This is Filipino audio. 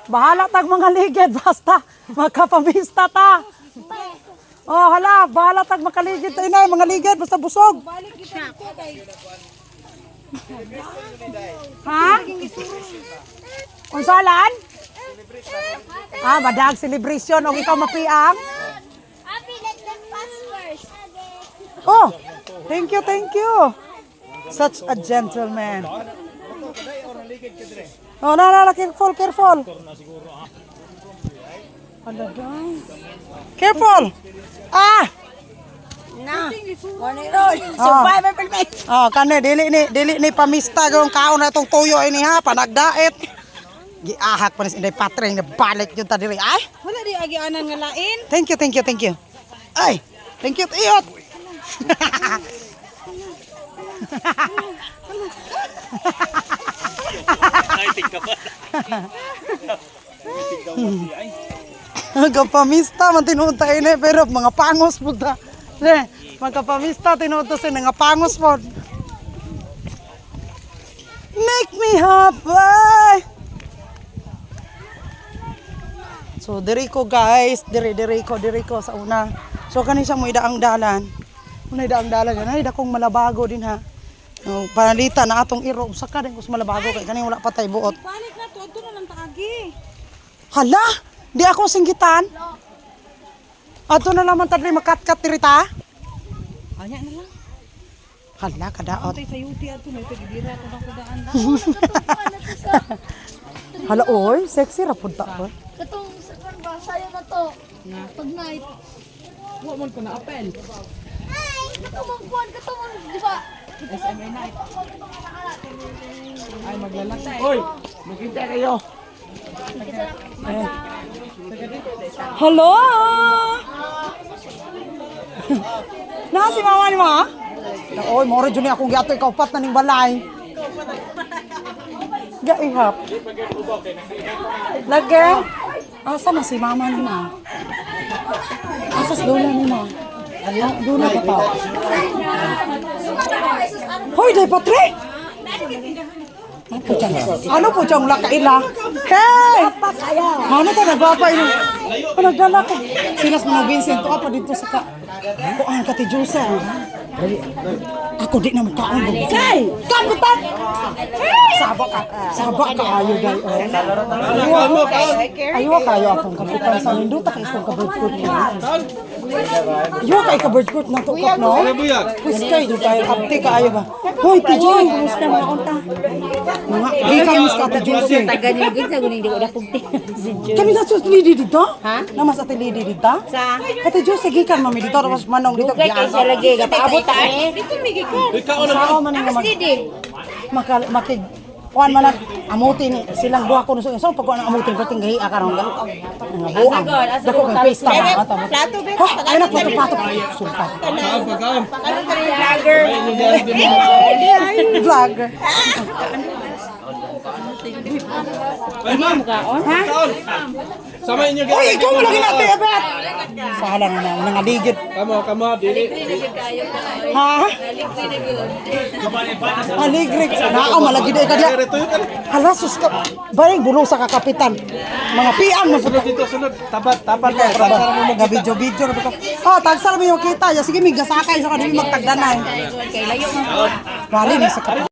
bahala tag mga ligid basta magkapamista ta. Oh, hala, bahala tag makaligid ta inay, mga ligid basta busog. Ha? Unsalan? Ah, badag celebration og ikaw mapiang. Happy, let them pass first. Oh, thank you, thank you. Such a gentleman. Oh, no, careful, careful. Careful. Ah. Na. Morning roll. Survivor permit. Oh, kani dili ni pamista gong kaon na tong tuyo ini ha, panagdaet. Giahak pa ni inday patreng na balik jud ta diri. Ay, Wala di agi anan nga lain. thank you, thank you, thank you. Ay, thank you, iyot. Magkapamista man tinuod ta ini pero mga pangos pud ta. Magkapamista tinuod ta sa nga pangos pod. Make me happy. So diri ko guys, diri ko sa una. So kani siya mo idaang dalan. Unay daang dalan ganay dakong malabago din ha. No, panalita na atong iro usa ka din kus malabago kay kani wala patay buot. Balik na to, adto na lang taagi. Hala, di ako singgitan. Ato na naman tadri makatkat diri ta. Anya na lang. Hala kadaot. Tay sa yuti ato may pagidira to na kudaan da. Hala oy, sexy ra pud ta. Oy. Katong sa ba sayo na to. Pag night. Wa man ko na apel. Ay, katong kuan katong di ba? SMA night. Ay maglalatay. Oy, magkita kayo. Hello. Na si mama ni mo? Oy, mo ra jud ni akong giatoy kaupat na ning balay. Gaihap. Lagi. Asa na si mama ni mo? Asa si lola ni mo? Ala, dula pa pa. Hoy, day patre. Ano po siyang lakaila? Hey! Ano to nagbaba ini? Nagdala ko. Sinas mga Vincent to pa dito sa ka. Kuan ka ti Jusa. Ako di na makaon. Kay! Kapitan! Sabak ka ayo day. Ayo kayo akong kapitan sa nindot ka istong kabird Yo kay kabird court na to kap no. Kus kay di kay apte ka ayo ba. Hoy, Tijoy, kumusta mga unta? Mga gikan mas ka Tijoy. Taganyo gid sa guning di ko dapugti. Kami na sus lidi dito? Ha? Namas ate lidi dito? Sa Kati Diyos, sige kan mami dito, tapos manong dito. kay siya lagi gapaabot ta eh. Dito mi gikan. Sao man nga makig kuan man amuti ni silang duha ko nuso. So pag kuan amuti pating gahi akaron nga. Nga buang. Dako kay pesta na ata. Plato be. Ay na plato. Sultan. Vlogger. Vlogger. Ha? Sama inyo Oy, ikaw mo lagi natin, Ebet! Sahala na mga ligid. kamo dili. Ha? Aligrig. Naaw, malagi na ikadya. Hala, sus ka. Bayang bulong sa kakapitan. Mga piang mo. Dito sunod tapat ka. Mga video-video. Oh, tagsal mo yung kita. Ya, sige, may gasakay sa kanila magtagdanay. Kay layo mo. Bali ni sa kapitan.